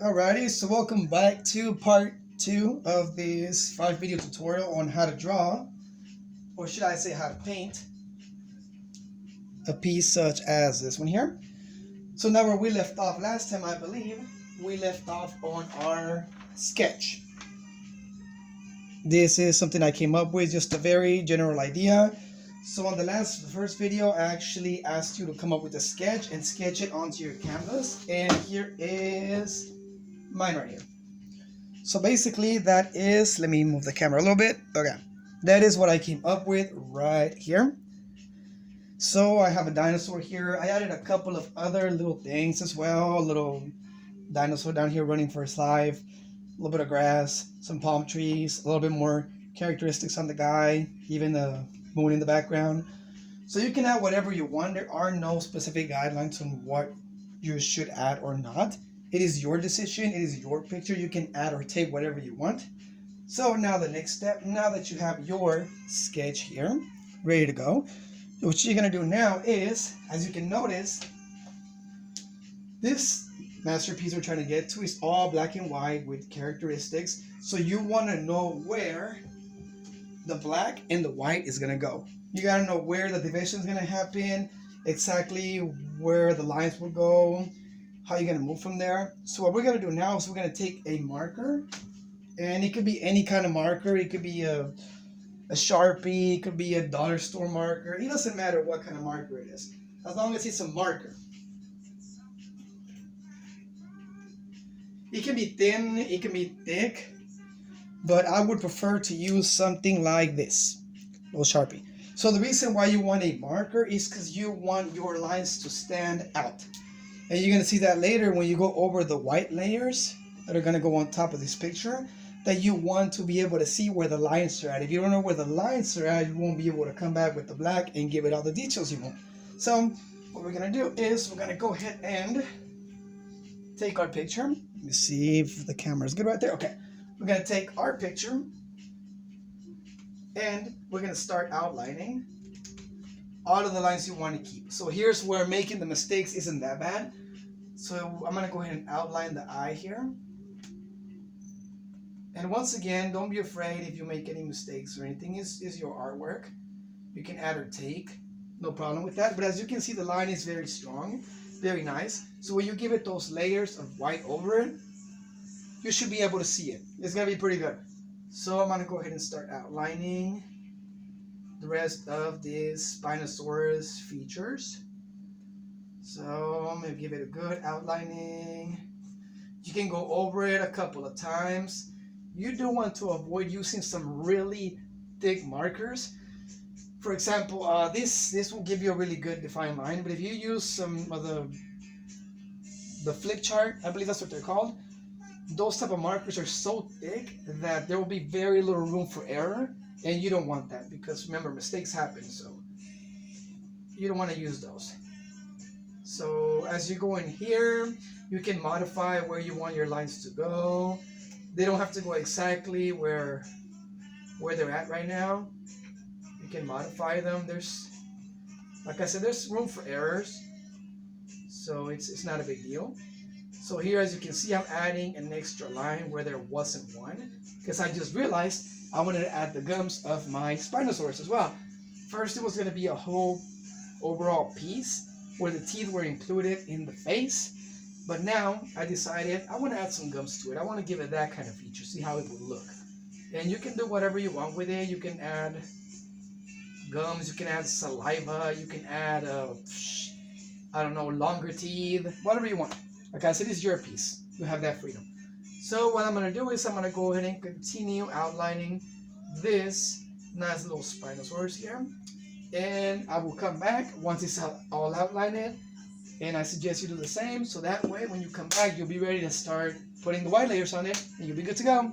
Alrighty, so welcome back to part 2 of this 5 video tutorial on how to draw, or should I say how to paint, a piece such as this one here. So now where we left off last time, I believe, we left off on our sketch. This is something I came up with, just a very general idea. So on the first video, I actually asked you to come up with a sketch and sketch it onto your canvas, and here is mine right here. So basically that is, let me move the camera a little bit. Okay, that is what I came up with right here. So I have a dinosaur here. I added a couple of other little things as well. A little dinosaur down here running for his life, a little bit of grass, some palm trees, a little bit more characteristics on the guy, even the moon in the background. So you can add whatever you want. There are no specific guidelines on what you should add or not. It is your decision. It is your picture. You can add or take whatever you want. So now the next step, now that you have your sketch here ready to go, what you're going to do now is, as you can notice, this masterpiece we're trying to get to is all black and white with characteristics. So you want to know where the black and the white is going to go. You got to know where the division is going to happen, exactly where the lines will go, how you're going to move from there. So what we're going to do now is we're going to take a marker, and it could be any kind of marker. It could be a Sharpie, it could be a dollar store marker. It doesn't matter what kind of marker it is, as long as it's a marker. It can be thin, it can be thick, but I would prefer to use something like this, a little Sharpie. So the reason why you want a marker is because you want your lines to stand out. And you're going to see that later when you go over the white layers that are going to go on top of this picture, that you want to be able to see where the lines are at. If you don't know where the lines are at, you won't be able to come back with the black and give it all the details you want. So what we're going to do is we're going to go ahead and take our picture. Let me see if the camera is good right there. Okay. We're going to take our picture and we're going to start outlining all of the lines you want to keep. So here's where making the mistakes isn't that bad. So I'm going to go ahead and outline the eye here. And once again, don't be afraid if you make any mistakes or anything. Is your artwork. You can add or take. No problem with that. But as you can see, the line is very strong. Very nice. So when you give it those layers of white over it, you should be able to see it. It's going to be pretty good. So I'm going to go ahead and start outlining the rest of this Spinosaurus features. So I'm going to give it a good outlining. You can go over it a couple of times. You do want to avoid using some really thick markers. For example, this will give you a really good defined line, but if you use some of the flip chart, I believe that's what they're called, those type of markers are so thick that there will be very little room for error, and you don't want that because remember, mistakes happen, so you don't want to use those. So as you go in here, you can modify where you want your lines to go. They don't have to go exactly where they're at right now. You can modify them. There's, like I said, there's room for errors, so it's not a big deal. So here, as you can see, I'm adding an extra line where there wasn't one because I just realized I wanted to add the gums of my Spinosaurus as well. First, it was going to be a whole overall piece where the teeth were included in the face. But now I decided I want to add some gums to it. I want to give it that kind of feature, see how it would look. And you can do whatever you want with it. You can add gums, you can add saliva, you can add, I don't know, longer teeth, whatever you want. Like I said, it's your piece. You have that freedom. So what I'm going to do is I'm going to go ahead and continue outlining this nice little Spinosaurus here. And I will come back once it's all outlined. And I suggest you do the same, so that way when you come back, you'll be ready to start putting the white layers on it, and you'll be good to go.